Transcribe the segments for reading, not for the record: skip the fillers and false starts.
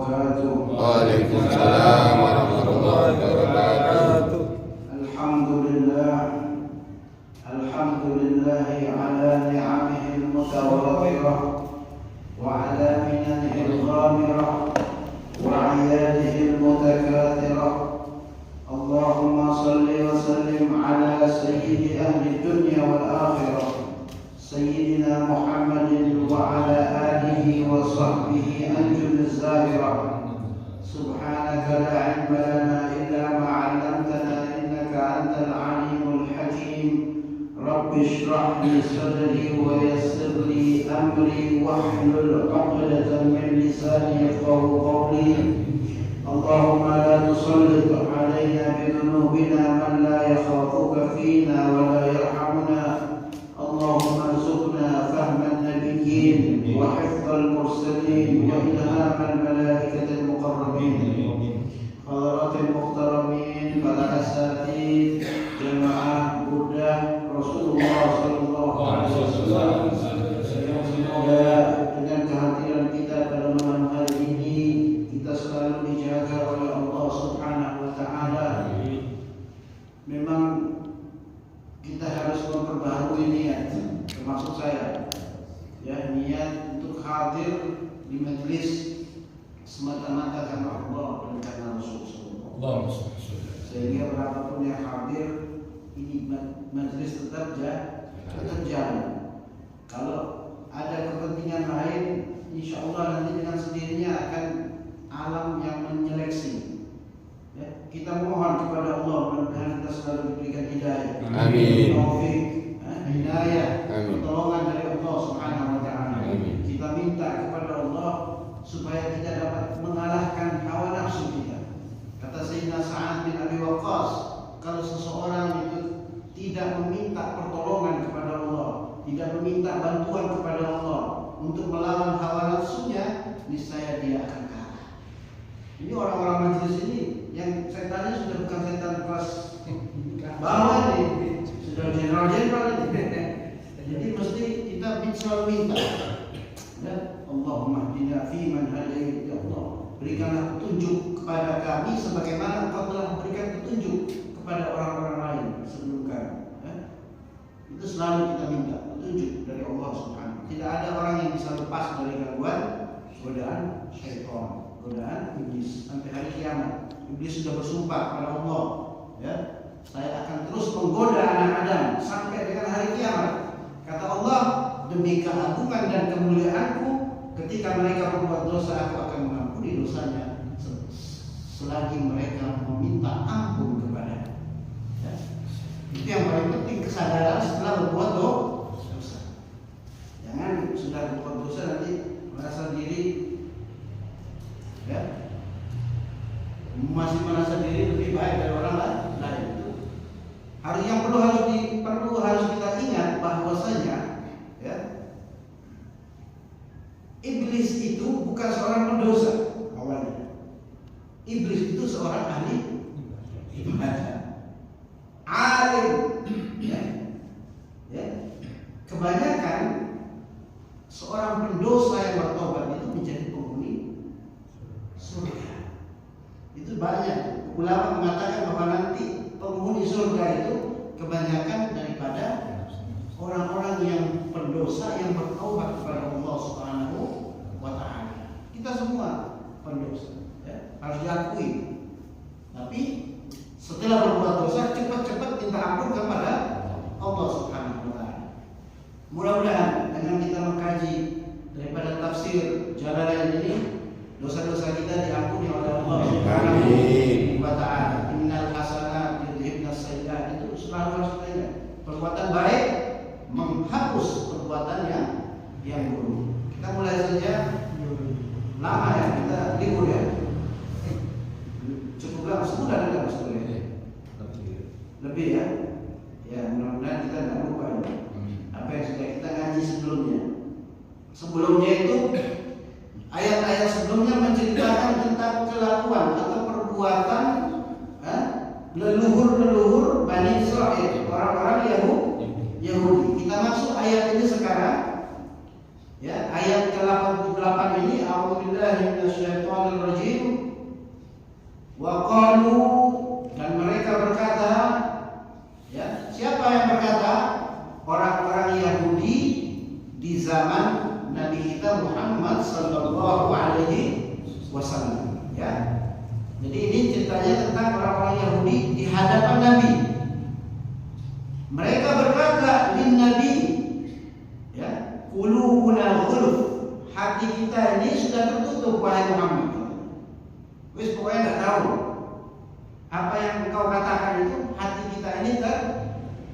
wabarakatuh. Waalaikumsalam warahmatullahi wabarakatuh. Alhamdulillah ala ni'amihi al-mutawafirah wa ala minanihi al-ghamirah wa 'iyadihi al-mutakathirah. Allahumma salli wa sallim ala sayyidi ahli dunya wal akhirah Sayyidina Muhammadin wa ala alihi wa sahbihi anjum az-zahirah. Subhanaka la ilma lana illa ma 'allamtana innaka antal alimul hakim. Rabbi shrah li sadri wa yassir li amri wahlul 'uqdatam min lisani yafqahu qawli. Allahumma la tusallit 'alaina bi dhunubina man la yakhafuka fina wa la yarhamuna. Allahumma arzuqna fahman nabiyyin wa hifdzal mursalin wa ilhamal malaikatil muqarrabin. Hadaratil muhtaramin, para asatidz, jamaah Buddha Rasulullah sallallahu alaihi wasallam. Semoga dengan kehadiran kita pada malam hari ini kita selalu dijaga oleh Allah Subhanahu wa taala. Memang kita harus memperbaharui niat, termasuk saya, ya, niat untuk hadir di majelis semata-mata karena Allah dan karena Rasulullah. Sehingga berapapun yang hadir, ini majelis tetap jalan. Kalau ada kepentingan lain, insya Allah nanti dengan sendirinya akan alam yang menyeleksi. Ya, kita mohon kepada Allah mudah-mudahan kita selalu diberikan hidayah. Amin. Taufik, hidayah, Amin. pertolongan dari Allah Subhanahu wa taala. Amin. Kita minta kepada Allah supaya kita dapat mengalahkan hawa nafsu kita. Kata Sayyidina Sa'ad bin Abi Waqqas, kalau seseorang itu tidak meminta pertolongan kepada Allah, tidak meminta bantuan kepada Allah untuk melawan hawa nafsunya, niscaya dia akan kalah. Ini orang-orang majelis ini yang setannya sudah bukan setan kelas bawah nih, sudah general-general ini. Jadi mesti kita selalu minta, ya, Allahumma hdina fi man hadait, ya Allah, berikanlah petunjuk kepada kami sebagaimana Engkau telah memberikan petunjuk kepada orang-orang lain sebelum kami. Ya. Itu selalu kita minta petunjuk dari Allah Subhanahu. Tidak ada orang yang bisa lepas dari gangguan godaan syaitan, godaan iblis sampai hari kiamat. Iblis sudah bersumpah kepada Allah, ya, saya akan terus menggoda anak Adam sampai dengan hari kiamat. Kata Allah, demi keagungan dan kemuliaanku, ketika mereka berbuat dosa, aku akan mengampuni dosanya selagi mereka meminta ampun kepada. Ya. Itu yang paling penting, kesadaran setelah berbuat dosa. Jangan sudah berbuat dosa nanti merasa diri, ya, masih merasa diri lebih baik dari orang lain. Itu harus kita ingat bahwasanya, ya, iblis itu bukan seorang pendosa awalnya. Iblis itu seorang ahli ibadah, alim, ya. Kebanyakan seorang pendosa yang bertobat itu menjadi penghuni surga. Itu banyak ulama mengatakan bahwa nanti penghuni surga itu kebanyakan daripada orang-orang yang pendosa yang bertaubat kepada Allah Subhanahu wa taala. Kita semua pendosa, ya, harus diakui. Tapi setelah berbuat dosa cepat-cepat minta ampun kepada Allah Subhanahu wa taala. Mudah-mudahan dengan kita mengkaji daripada tafsir Jalalain ini, dosa-dosa kita diampuni oleh Allah Subhanahu wa taala. Innal hasanat yudhibnas sayyi'at, itu selalu harus kita ingat. Perbuatan baik menghapus perbuatan yang buruk. Kita mulai saja, lama ya, kita libur ya. Cukup lama, sebulan ada sebetulnya. Lebih ya. Ya, mudah-mudahan kita tidak lupa ini. Apa yang sudah kita ngaji sebelumnya. Sebelumnya itu ayat-ayat sebelumnya menceritakan tentang kelakuan atau perbuatan leluhur Bani Israil, orang-orang Yahudi. Kita masuk ayat ini sekarang, Ya, ayat ke-88 ini, a'udzubillahi minasyaitonir rajim. Wa qalu, dan mereka berkata, ya, siapa yang berkata? Orang-orang Yahudi di zaman Nabi kita Muhammad sallallahu alaihi wasallam, ya. Jadi ini ceritanya tentang orang-orang Yahudi di hadapan Nabi. Mereka berkata lin Nabi, ya, qulubuna ghulf, hati kita ini sudah tertutup wahai Muhammad. Wis pokoknya enggak tahu apa yang engkau katakan itu, hati kita ini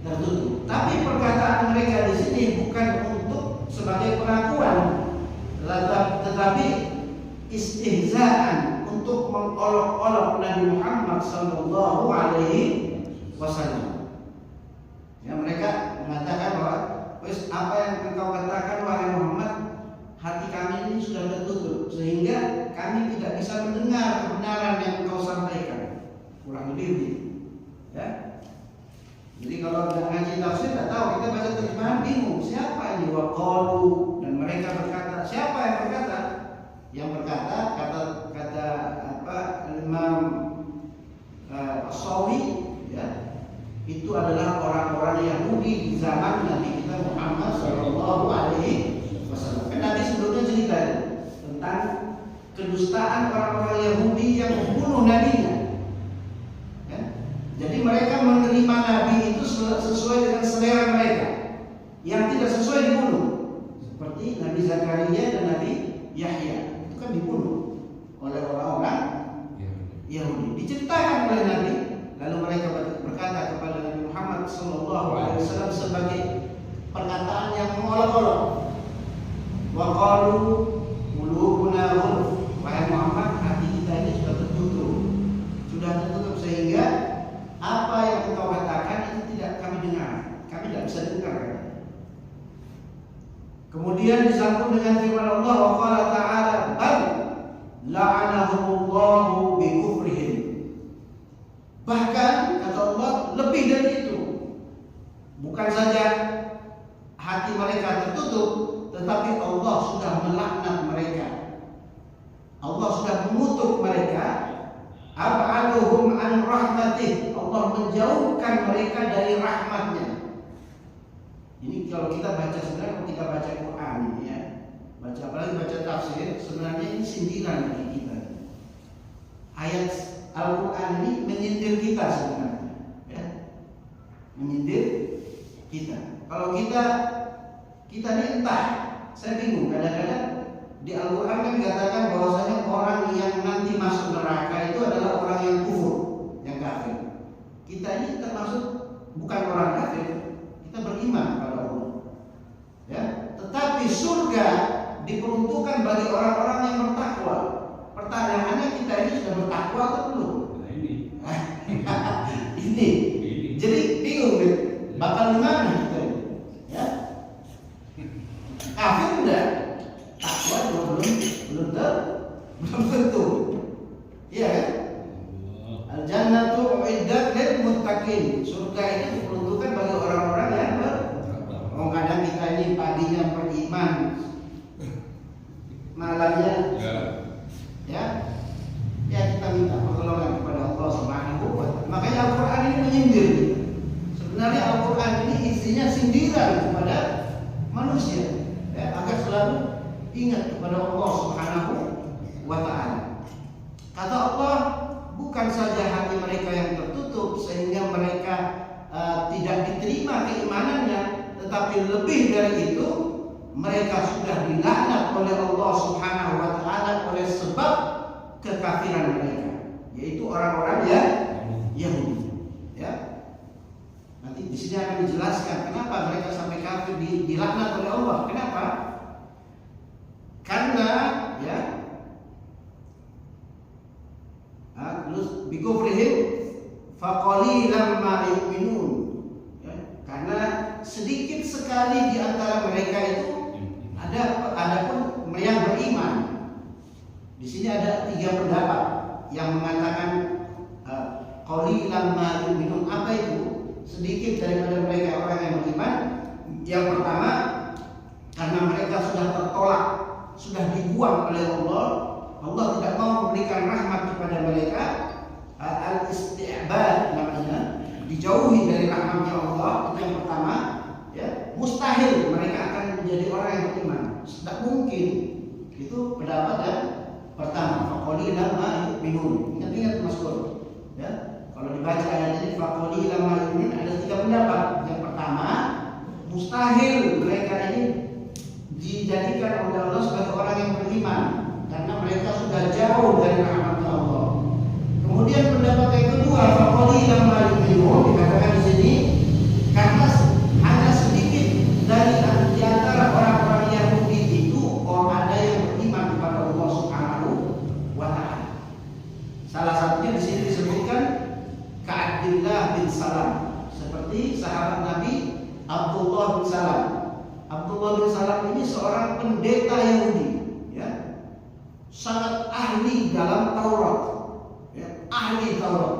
tertutup. Tapi perkataan mereka di sini bukan untuk sebagai pengakuan, tetapi istihzaan, untuk mengolok-olok Nabi Muhammad sallallahu alaihi wasallam. Ya, mereka mengatakan bahwa wis apa yang engkau katakan wahai Muhammad, hati kami ini sudah tertutup sehingga kami tidak bisa mendengar kebenaran yang engkau sampaikan. Kurang lebih begitu. Ya. Jadi kalau tidak ngaji tafsir tidak tahu, kita baca terjemahan bingung siapa ini waqalu, dan mereka berkata, siapa yang berkata? Yang berkata kata Imam As-Sawi, ya, itu adalah orang-orang Yahudi di zaman Nabi kita Muhammad sallallahu alaihi wasallam. Kan Nabi sebelumnya cerita tentang kedustaan orang-orang Yahudi yang membunuh nabinya. Ya. Jadi mereka menerima Nabi itu sesuai dengan selera mereka, yang tidak sesuai dibunuh. Seperti Nabi Zakaria dan Nabi Yahya, itu kan dibunuh oleh orang-orang Yahudi. Diceritakan oleh Nabi, lalu mereka berkata kepada Nabi Muhammad SAW sebagai perkataan yang mengolok-olok. Wa qalu qulubuna ghulf, wahai Muhammad, hati kita ini sudah tertutup sehingga apa yang engkau katakan itu tidak kami dengar, kami tidak bisa dengar. Kemudian disambung dengan firman Allah, wa qala ta'ala bal la'anahumullahu bi kufrihim. Bahkan kata Allah, lebih dari itu. Bukan saja hati mereka tertutup, tetapi Allah sudah melaknat mereka. Allah sudah mengutuk mereka. Ab'aduhum an rahmatih, Allah menjauhkan mereka dari rahmatnya. Ini kalau kita baca, sebenarnya kalau kita baca Quran ini, ya, apalagi baca tafsir, sebenarnya ini sindiran bagi kita. Ayat Al-Quran ini menyindir kita sebenarnya, ya. Menyindir kita. Kalau kita ini entah, saya bingung kadang-kadang di Al-Quran kan dikatakan bahwasanya orang yang nanti masuk neraka itu adalah orang yang kufur, yang kafir. Kita ini termasuk bukan orang kafir, kita beriman kepada Allah, ya. Tetapi surga diperuntukkan bagi orang-orang yang bertakwa. Pertanyaannya, kita ini sudah bertakwa atau belum? Ini. Jadi bingung, bakal gimana kita ini? Ya. Kafir udah, takwa juga belum tentu. Iya kan? Al-jannatu uiddat lil muttaqin. Surga ini diperuntukkan bagi orang-orang yang kadang kita ini paginya beriman, malamnya ya kita minta pertolongan kepada Allah Subhanahu wa ta'ala. Makanya Al-Quran ini menyindir. Sebenarnya Al-Quran ini isinya sindiran kepada manusia, ya, agar selalu ingat kepada Allah Subhanahu wa ta'ala. Kata Allah, bukan saja hati mereka yang tertutup sehingga mereka tidak diterima keimanannya, tetapi lebih dari itu, mereka sudah dilaknat oleh Allah Subhanahu wa ta'ala oleh sebab kekafiran mereka, yaitu orang-orang Yahudi. Ya. Nanti di sini akan dijelaskan kenapa mereka sampai kafir, dilaknat oleh Allah. Kenapa? Karena, ya, terus bikufrihim faqalilan ma yu'minun. Ya, karena sedikit sekali di antara mereka itu ada pun yang beriman. Di sini ada 3 pendapat yang mengatakan qalilan ma yu'minun. Apa itu? Sedikit daripada mereka orang yang beriman. Yang pertama, karena karena mereka sudah tertolak, sudah dibuang oleh Allah. Allah tidak mau memberikan rahmat kepada mereka. Al-isti'bad namanya, dijauhi dari rahmatnya Allah. Itu yang pertama, ya. Mustahil mereka akan menjadi orang yang beriman, tidak mungkin. Itu pendapat yang pertama. Faqalilan ma yu'minun. Ingat Mas Kur, ya. Kalau dibaca ayat ini faqalilan ma yu'minun, ada 3 pendapat. Yang pertama, mustahil mereka ini dijadikan oleh Allah sebagai orang yang beriman karena mereka sudah jauh dari rahmat Allah. Kemudian pendapat yang kedua, faqalilan ma yu'minun, dikatakan di sini karena hanya sedikit dari antara orang-orang Yahudi itu ada yang beriman kepada Allah Subhanahu wa taala. Salah satunya di sini disebutkan Ka'abdillah bin Salam, seperti sahabat Nabi Abdullah bin Salam. Abdullah bin Salam ini seorang pendeta Yahudi, ya, sangat ahli dalam Taurat, ya, ahli Taurat.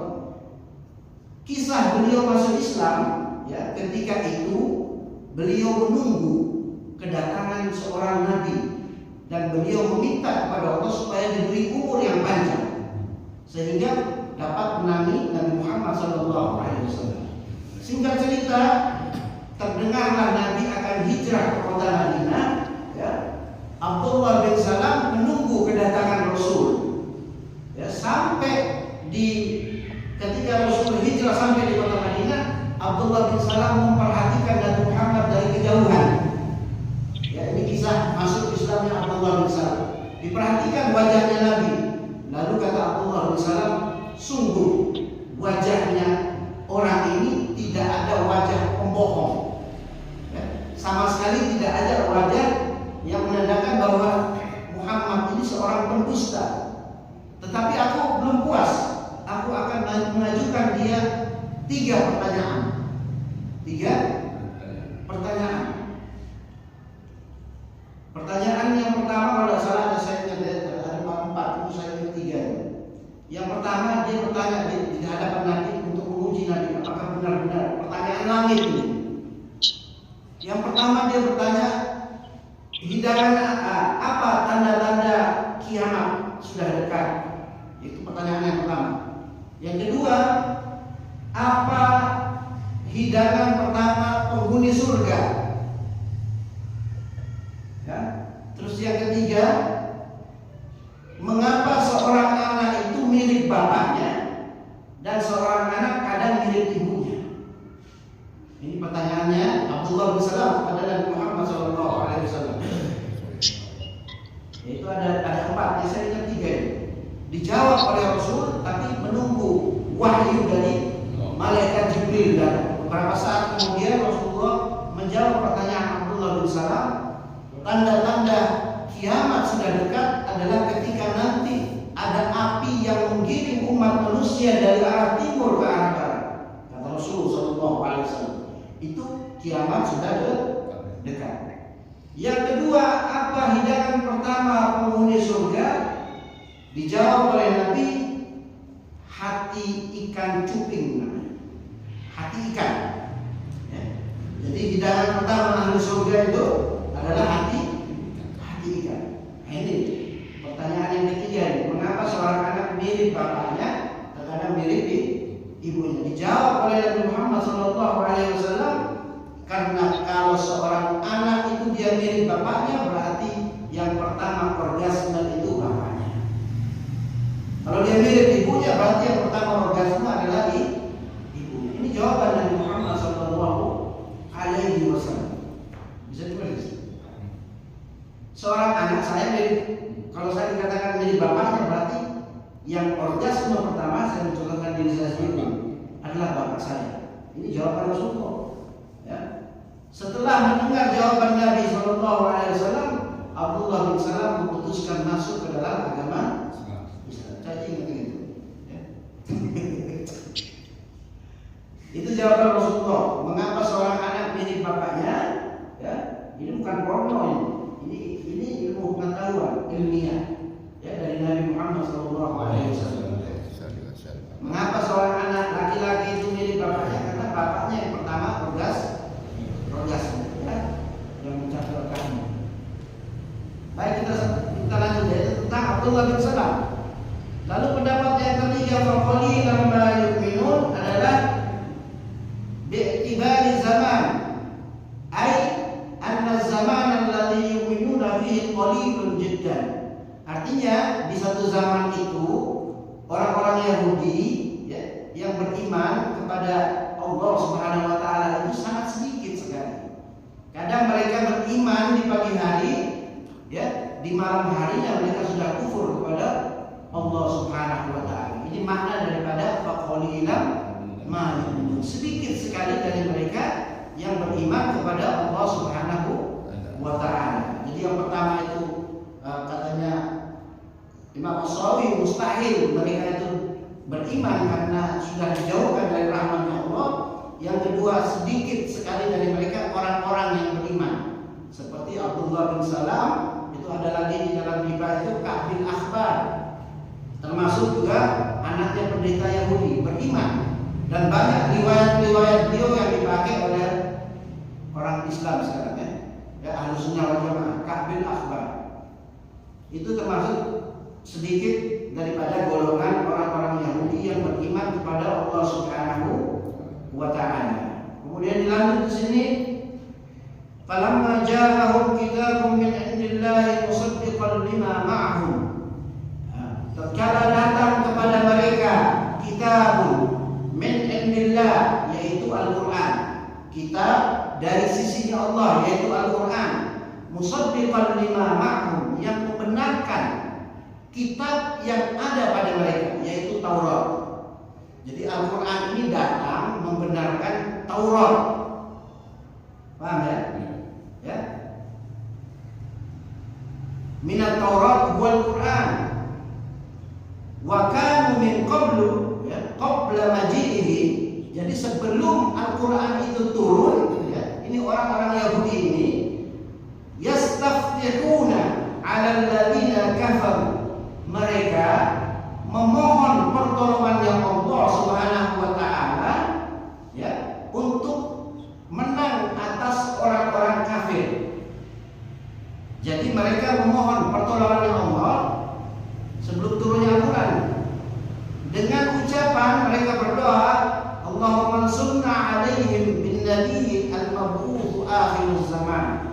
Kisah beliau masuk Islam, ya, ketika itu beliau menunggu kedatangan seorang nabi dan beliau meminta kepada Allah supaya diberi umur yang panjang sehingga dapat menangi Nabi Muhammad SAW. Singkat cerita, terdengarlah Nabi akan hijrah ke kota Madinah, ya. Abdullah bin Salam menunggu kedatangan Rasul, ya, sampai ketika Rasul hijrah sampai di kota Madinah, Abdullah bin Salam memperhatikan Nabi Muhammad dari kejauhan. Ya, ini kisah masuk Islamnya Abdullah bin Salam. Diperhatikan wajahnya Nabi. Lalu kata Abdullah bin Salam, sungguh wajahnya orang ini tidak ada wajah pembohong, ya, sama sekali tidak ada wajah yang menandakan bahwa Muhammad ini seorang pendusta. Tetapi aku belum puas, aku akan mengajukan dia 3 pertanyaan. 3 pertanyaan. Pertanyaan yang pertama, kalau tidak salah saya ingat ada 4, itu saya ingat 3. Yang pertama, dia bertanya di hadapan Nabi untuk menguji Nabi apakah benar-benar pertanyaan langit ini. Yang pertama dia bertanya, hidangan apa tanda-tanda kiamat sudah dekat? Itu pertanyaan yang pertama. Yang kedua, apa hidangan pertama penghuni surga? Ya. Terus yang ketiga, mengapa seorang anak itu mirip bapaknya dan seorang anak kadang mirip ibunya? Ini pertanyaannya Abdullah bin Salam kepada Nabi Muhammad SAW. Itu ada 4, saya ingat 3 ini. Dijawab oleh Rasul, tapi menunggu wahyu dari malaikat Jibril. Dan beberapa saat kemudian Rasulullah menjawab pertanyaan Abdullah bin Salam. Tanda-tanda kiamat sudah dekat adalah ketika nanti ada api yang menggiring umat manusia dari arah timur ke arah barat. Kata Rasulullah SAW, itu kiamat sudah dekat. Yang kedua, apa hidangan pertama penghuni surga? Dijawab oleh Nabi, hati ikan cuping namanya. Hati ikan, ya. Jadi hidangan pertama ahli surga itu adalah hati ikan. Nah, ini pertanyaan yang ketiga ini, mengapa seorang anak mirip bapaknya, terkadang mirip ibunya? Dijawab oleh Nabi Muhammad SAW, karena kalau seorang anak itu dia mirip bapaknya, berarti yang pertama orgasme itu bapaknya. Kalau dia mirip ibunya, berarti yang pertama orgasme adalah ibunya. Ini jawaban Nabi Muhammad SAW. Bisa ditulis. Seorang anak saya mirip, kalau saya dikatakan mirip bapaknya, berarti yang orgasme pertama, saya mencontohkan diri saya sendiri, adalah bapak saya. Ini jawaban Rasulullah, ya. Setelah mendengar jawaban Nabi SAW, Abdullah bin Salam memutuskan masuk ke dalam agama Islam. Saya ingat itu, ya. Itu jawaban Rasulullah. Mengapa seorang anak mirip bapaknya? Ya, ini bukan porno ini ilmu pengetahuan ilmiah, ya, dari Nabi Muhammad SAW. Mengapa seorang anak laki-laki itu mirip bapaknya? Karena bapaknya yang pertama orgasme, ya, yang mencapai orgasme. Lalu pendapat yang ketiga, faqalilan ma yu'minun, adalah bi'tibari zaman, ay anna zaman alladhi yu'minuna fihi qalilun jiddan. Artinya di satu zaman itu orang-orang Yahudi ya, yang beriman kepada Allah Subhanahu wa taala itu sangat sedikit sekali. Kadang mereka beriman di pagi hari, ya, di malam harinya mereka sudah kufur kepada Allah Subhanahu wa taala. Ini makna daripada faqalilan ma yu'minun. Sedikit sekali dari mereka yang beriman kepada Allah Subhanahu wa taala. Jadi yang pertama itu katanya Imam As-Sawi, mustahil mereka itu beriman karena sudah dijauhkan dari rahmatnya Allah. Yang kedua, sedikit sekali dari mereka orang-orang yang beriman, seperti Abdullah bin Salam. Itu ada lagi di dalam riwayat itu Ka'b bin Akhbar, termasuk juga anaknya pendeta Yahudi beriman. Dan banyak riwayat-riwayat beliau yang dipakai oleh orang Islam sekarang, ya Ahlus Sunnah wal Jamaah. Ka'b bin Akhbar itu termasuk sedikit daripada golongan orang-orang Yahudi yang beriman kepada Allah Subhanahu wa taala. Kemudian dilanjut di sini, falamma ja'ahum kitabun min indillahi musaddiqan lima ma'ahum. Tatkala datang kepada mereka kitabun min indillah, yaitu Al-Qur'an, kitab dari sisinya Allah, yaitu Al-Qur'an, musaddiqan lima ma'ahum, yang membenarkan kitab yang ada pada mereka, yaitu Taurat. Jadi Al-Quran ini datang membenarkan Taurat. Paham ya? Ya. Minat Taurat wal Quran. Wa kanu min qablu, ya, qabla maji'ihi. Jadi sebelum Al-Quran itu turun, ya, ini orang-orang Yahudi ini yastaftihuna 'ala alladziina kafaru. Mereka memohon pertolongan Allah Subhanahu wa taala, ya, untuk menang atas orang-orang kafir. Jadi mereka memohon pertolongan Allah sebelum turunnya Al-Quran. Dengan ucapan mereka berdoa, Allahumma ansurna 'alaihim bin nabiyyi al-mab'uts akhiruz zaman.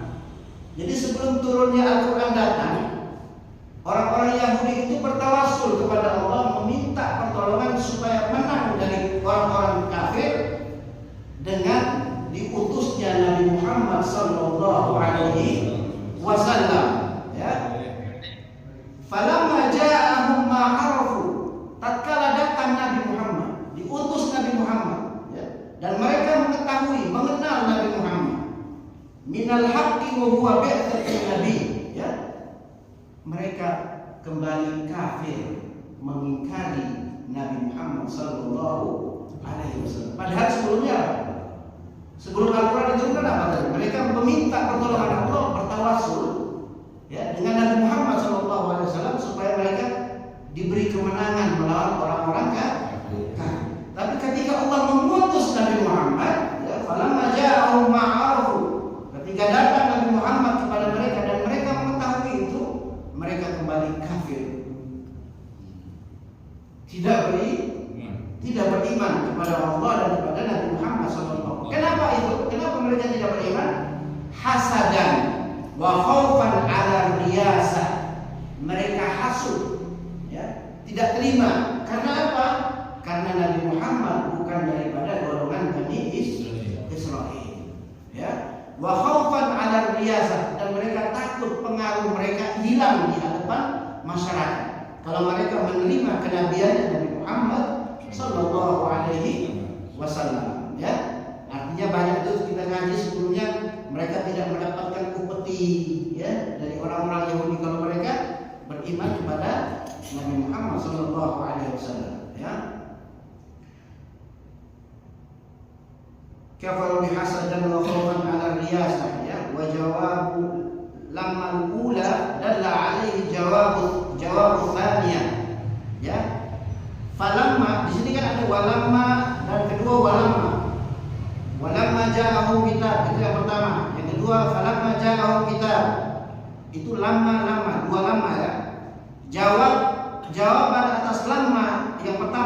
Jadi sebelum turunnya Al-Quran datang, orang-orang Yahudi itu bertawassul kepada Allah, meminta pertolongan supaya menang dari orang-orang kafir dengan diutusnya Nabi Muhammad sallallahu alaihi wasallam, ya. Falamma ja'ahum ma 'arafu, tatkala datang Nabi Muhammad, diutus Nabi Muhammad, ya, dan mereka mengetahui, mengenal Nabi Muhammad, minal haqqi wa huwa bi'tsatul nabi, ya, mereka kembali kafir, mengingkari Nabi Muhammad sallallahu alaihi wasallam. Padahal sebelumnya, sebelum Al-Quran diturunkan apa tadi? Mereka meminta pertolongan Allah, bertawassul, ya, dengan Nabi Muhammad sallallahu alaihi wasallam supaya mereka diberi kemenangan melawan orang-orang kafir. Tapi ketika Allah mengutus Nabi Muhammad, ya, falamma ja'ahum ma 'arafu, ketika datang Nabi Muhammad kepada mereka dan mereka mengetahui itu, mereka kembali kafir, tidak beriman kepada Allah dan kepada Nabi Muhammad SAW. Kenapa itu? Kenapa mereka tidak beriman? Hasadan wa khaufan 'ala riyasah. Mereka hasud, ya, tidak terima. Karena apa? Karena Nabi Muhammad bukan daripada golongan Bani Israel, ya. Wa khaufan 'ala riyasah, dan mereka takut pengaruh mereka hilang di hadapan masyarakat kalau mereka menerima kenabian Nabi Muhammad sallallahu alaihi wasallam, ya. Artinya banyak itu kita ngaji sebelumnya, mereka tidak mendapatkan upeti, ya, dari orang-orang Yahudi kalau mereka beriman kepada Nabi Muhammad sallallahu alaihi wasallam, ya. Kafaru bihasadan wa khawfan 'ala riyasah, ya. Wa jawabu lamma al-ula dalla 'alaihi jawabu tsaniyah, ya. Falamma, di sini kan ada walamma dan kedua walamma. Walamma ja'ahum kitab, itu yang pertama. Yang kedua falamma ja'ahum kitab, itu lamma, dua lamma, ya. Jawaban atas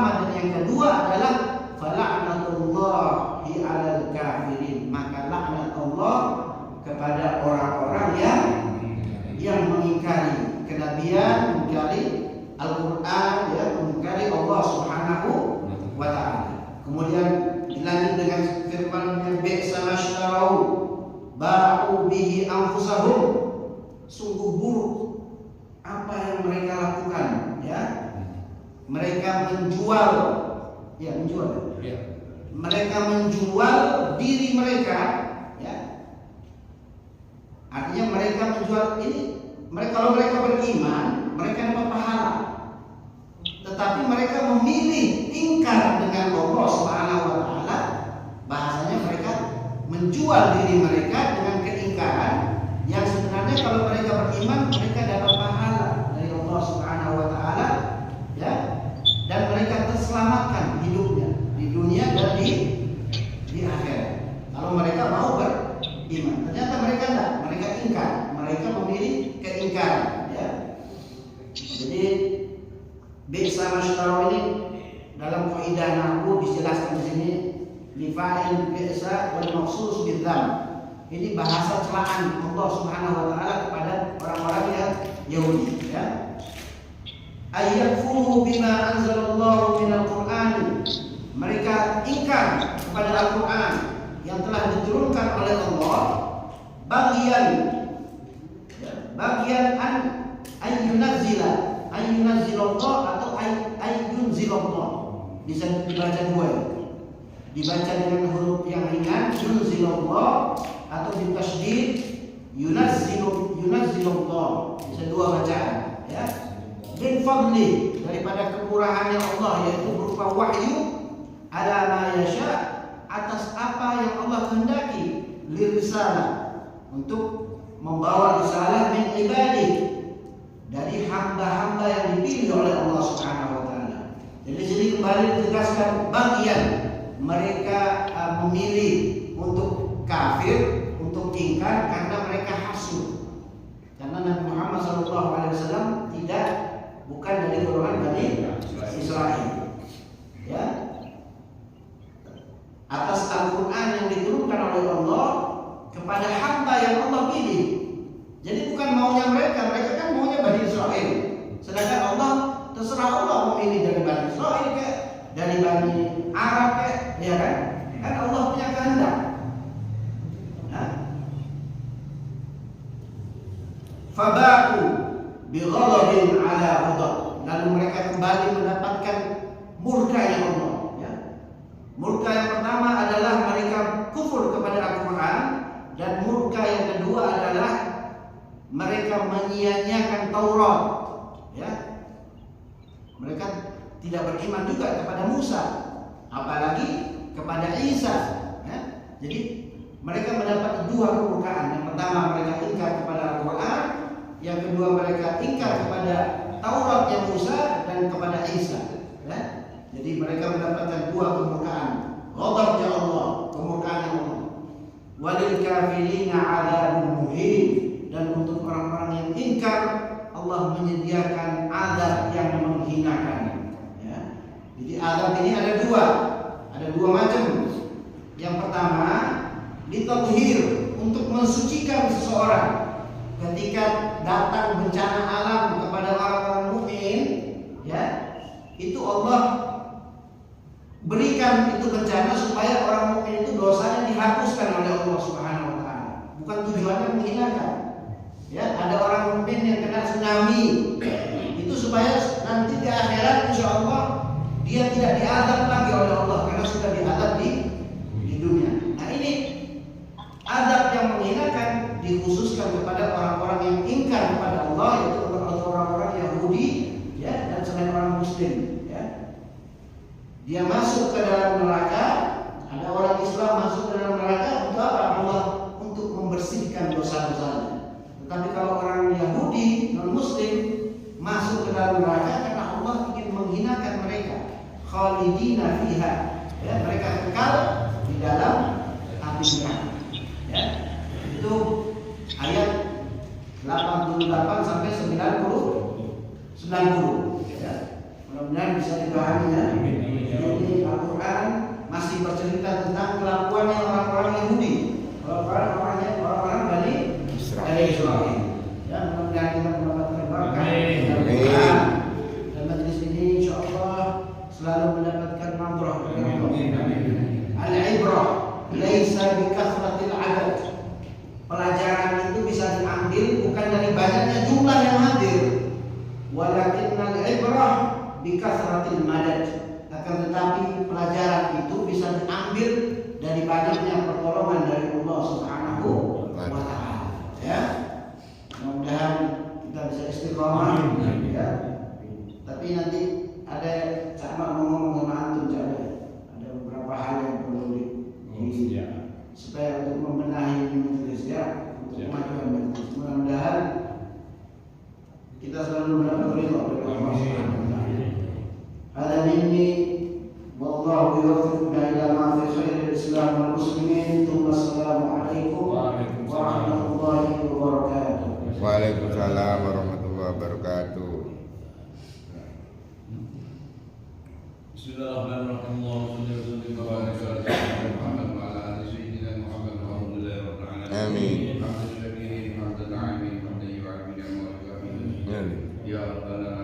pertama dan yang kedua adalah fala'natullahi 'alal kafirin, maka laknat Allah kepada orang-orang yang mengingkari kenabian, mengingkari Al-Quran, ya, mengingkari Allah Subhanahu wa ta'ala. Kemudian dilanjut dengan firman-Nya, bi'sa masyrau ba'u bihi anfusahum, sungguh buruk apa yang mereka lakukan, ya. Mereka menjual, ya, mereka menjual diri mereka, ya. Artinya mereka menjual ini, kalau mereka beriman, mereka dapat pahala. Tetapi mereka memilih ingkar dengan Allah Subhanahu wa ta'ala. Bahasanya mereka menjual diri mereka dengan keingkaran, yang sebenarnya kalau mereka beriman, mereka dapat pahala dari Allah Subhanahu wa ta'ala, ya. Dan mereka terselamatkan hidupnya di dunia dan di akhirat. Kalau mereka mau beriman, ternyata mereka tidak, mereka ingkar, mereka memilih keingkaran, ya. Jadi bi'sa masyrau ini dalam kaidah nahwu dijelaskan di sini, li fa'il bi'sa wal maqsus bidzam. Ini bahasa celaan Allah Subhanahu wa ta'ala kepada orang-orang yang Yahudi, ya. Ayyakfuru bima anzalallahu minal Qur'an, mereka ingkar kepada Al-Quran yang telah diturunkan oleh Allah, bagian ayyunazzilallah atau ayyunzilallah, bisa dibaca dua, dibaca dengan huruf yang ringan yunzilallah atau ditasydid yunazzilallah, bisa dua bacaan, ya. Min fadli, daripada kemurahannya Allah, yaitu berupa wahyu, ala ma yasha, atas apa yang Allah kehendaki, lirisalah, untuk membawa risalah min ibadi, dari hamba-hamba yang dipilih oleh Allah Subhanahu wa ta'ala. Jadi sini kembali ditegaskan bagian mereka memilih untuk kafir, untuk ingkar karena mereka hasud. Karena Nabi Muhammad SAW bukan dari golongan Bani Israel, ya. Atas Al-Quran yang diturunkan oleh Allah kepada hamba yang Allah pilih. Jadi bukan maunya mereka kan maunya Bani Israel. Sedangkan Allah, terserah Allah memilih dari Bani Israel kayak dari Bani Arab kayak, ya kan? Kan Allah punya kehendak. Faba'u bighadabin ala ghadab, lalu mereka kembali mendapatkan murka yang Allah, ya. Murka yang pertama adalah mereka kufur kepada Al-Quran, dan murka yang kedua adalah mereka menyia-nyiakan Taurat, ya. Mereka tidak beriman juga kepada Musa, apalagi kepada Isa, ya. Jadi mereka mendapat dua kemurkaan. Yang pertama mereka ingkar kepada Al-Quran, yang kedua mereka ingkar kepada Taurat yang Musa dan kepada Isa, ya. Jadi mereka mendapatkan dua kemurkaan, ghadabnya Allah, kemurkaan Allah. Walil kafirina 'adzabun muhin, dan untuk orang-orang yang ingkar Allah menyediakan azab yang menghinakan, ya. Jadi azab ini ada dua macam. Yang pertama, ditathhir, untuk mensucikan seseorang. Ketika datang bencana alam kepada orang-orang mukmin, ya, itu Allah berikan itu bencana supaya orang mukmin itu dosanya dihapuskan oleh Allah Subhanahu wa ta'ala. Bukan tujuannya menghinakan. Ya, ada orang mukmin yang kena tsunami, itu supaya nanti di akhirat insyaallah dia tidak diazab lagi oleh Allah karena sudah diazab di dunia. Nah, ini azab yang menghinakan dikhususkan kepada orang-orang yang ingkar kepada Allah, yaitu orang-orang Yahudi, ya, dan selain orang Muslim, ya. Dia masuk ke dalam neraka, ada orang Islam masuk ke dalam neraka untuk apa? Allah untuk membersihkan dosa-dosanya. Tetapi kalau orang Yahudi non Muslim masuk ke dalam neraka karena Allah ingin menghinakan mereka, khalidina fiha, ya, mereka kekal di dalam api neraka, ya. Itu ayat 88 sampai 90, ya. Mudah-mudahan bisa dipahami ya. Ini Al-Quran masih bercerita tentang kelakuannya orang-orang Yahudi, orang-orang Bani Israel. Ya, mudah-mudahan kita mendapatkan berkah dari Al-Quran dan majelis ini insyaallah selalu mendapatkan manfaat. Al-ibrah laisa bi kathratil adad. Pelajaran itu bisa diambil bukan dari banyaknya jumlah yang hadir, walakinnal ibrah bi kathratil madad. Akan tetapi pelajaran itu bisa diambil dari banyaknya pertolongan dari Allah Subhanahu wa taala. Ya. Mudah-mudahan kita bisa istiqamah ya. Tapi nanti ada Cak Mak ngomong sama antum ada beberapa hal yang perlu supaya untuk membenahi majelis ya, untuk kemajuan majelis. Mudah-mudahan kita selalu mendapat ridha dari Allah Subhanahu wa taala. Hada minni wallahu yuwaffiquna ila ma fi khairil Islam wal muslimin. Assalamu alaikum warahmatullahi wabarakatuh. Waalaikumsalam warahmatullahi wabarakatuh. Bismillahirrahmanirrahim. Allahumma shalli wa sallim ala Muhammad wa ala ali sayyidina Muhammad walhamdulillahi rabbil alamin. Amin. Hamdan syakirin, hamdan alimin, hamdan yu'abbina wa yu'abbina. Ya Rabbana